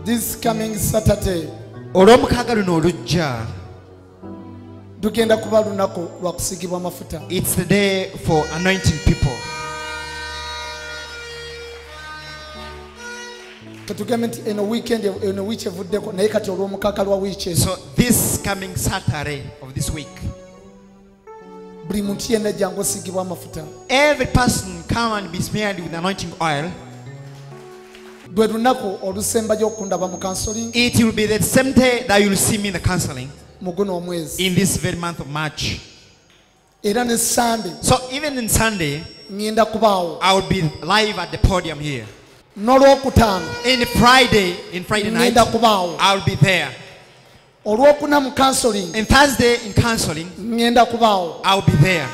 This coming Saturday, olw'omukaaga luno olujja, tugenda kuba lunaku lwa kusigibwa amafuta. it's the day for anointing people. Katugamba nti eno weekend eno week evuddeko naye kati olw'omukaaga lwa week eno. So this coming Saturday of this week, Buli muntu yenna jangu osigibwa amafuta. every person come and be smeared with anointing oil. Lwe lunaku olusembayo okundaba mu counseling It will be the same day that you will see me in the counseling mu guno omwezi. in this very month of March. Era ne Sunday So even in Sunday, ngenda kubaawo. I will be live at the podium here. N'olwokutaano In Friday night, ngenda kubaawo. I will be there. Olwokuna mu counseling In Thursday in counseling, ngenda kubaawo. I will be there.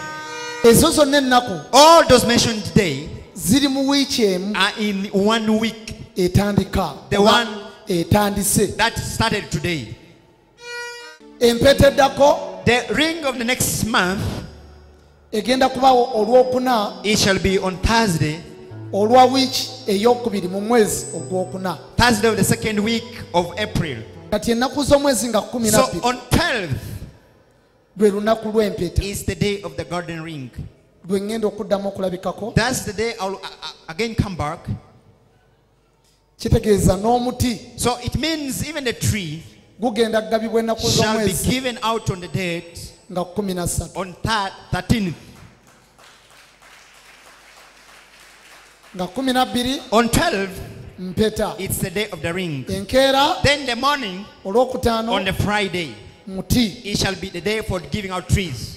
Ezo zonna ennaku All those mentioned today ziri mu wiiki emu are in 1 week etandika. The oba one etandise. that started today. Empeta eddako The ring of the next month, egenda kubaawo olwokuna it shall be on Thursday, olwa wiiki ey'okubiri mu mwezi ogwokuna. Thursday of the second week of April. Kati ennaku z'omwezi nga 12 So on 12th lwe lunaku lw'empeta is the day of the golden ring. lwe ngenda okuddamu okulabikako. That's the day I'll again come back. Kitegeeza n'omuti So it means even the tree gugenda kugabibwa ennaku shall be z'omwezi given out on the date nga 13. on 13th. Nga 12 On 12th, mpeta. it's the day of the ring. Enkeera Then the morning, olwokutaano on the Friday, muti. it shall be the day for giving out trees.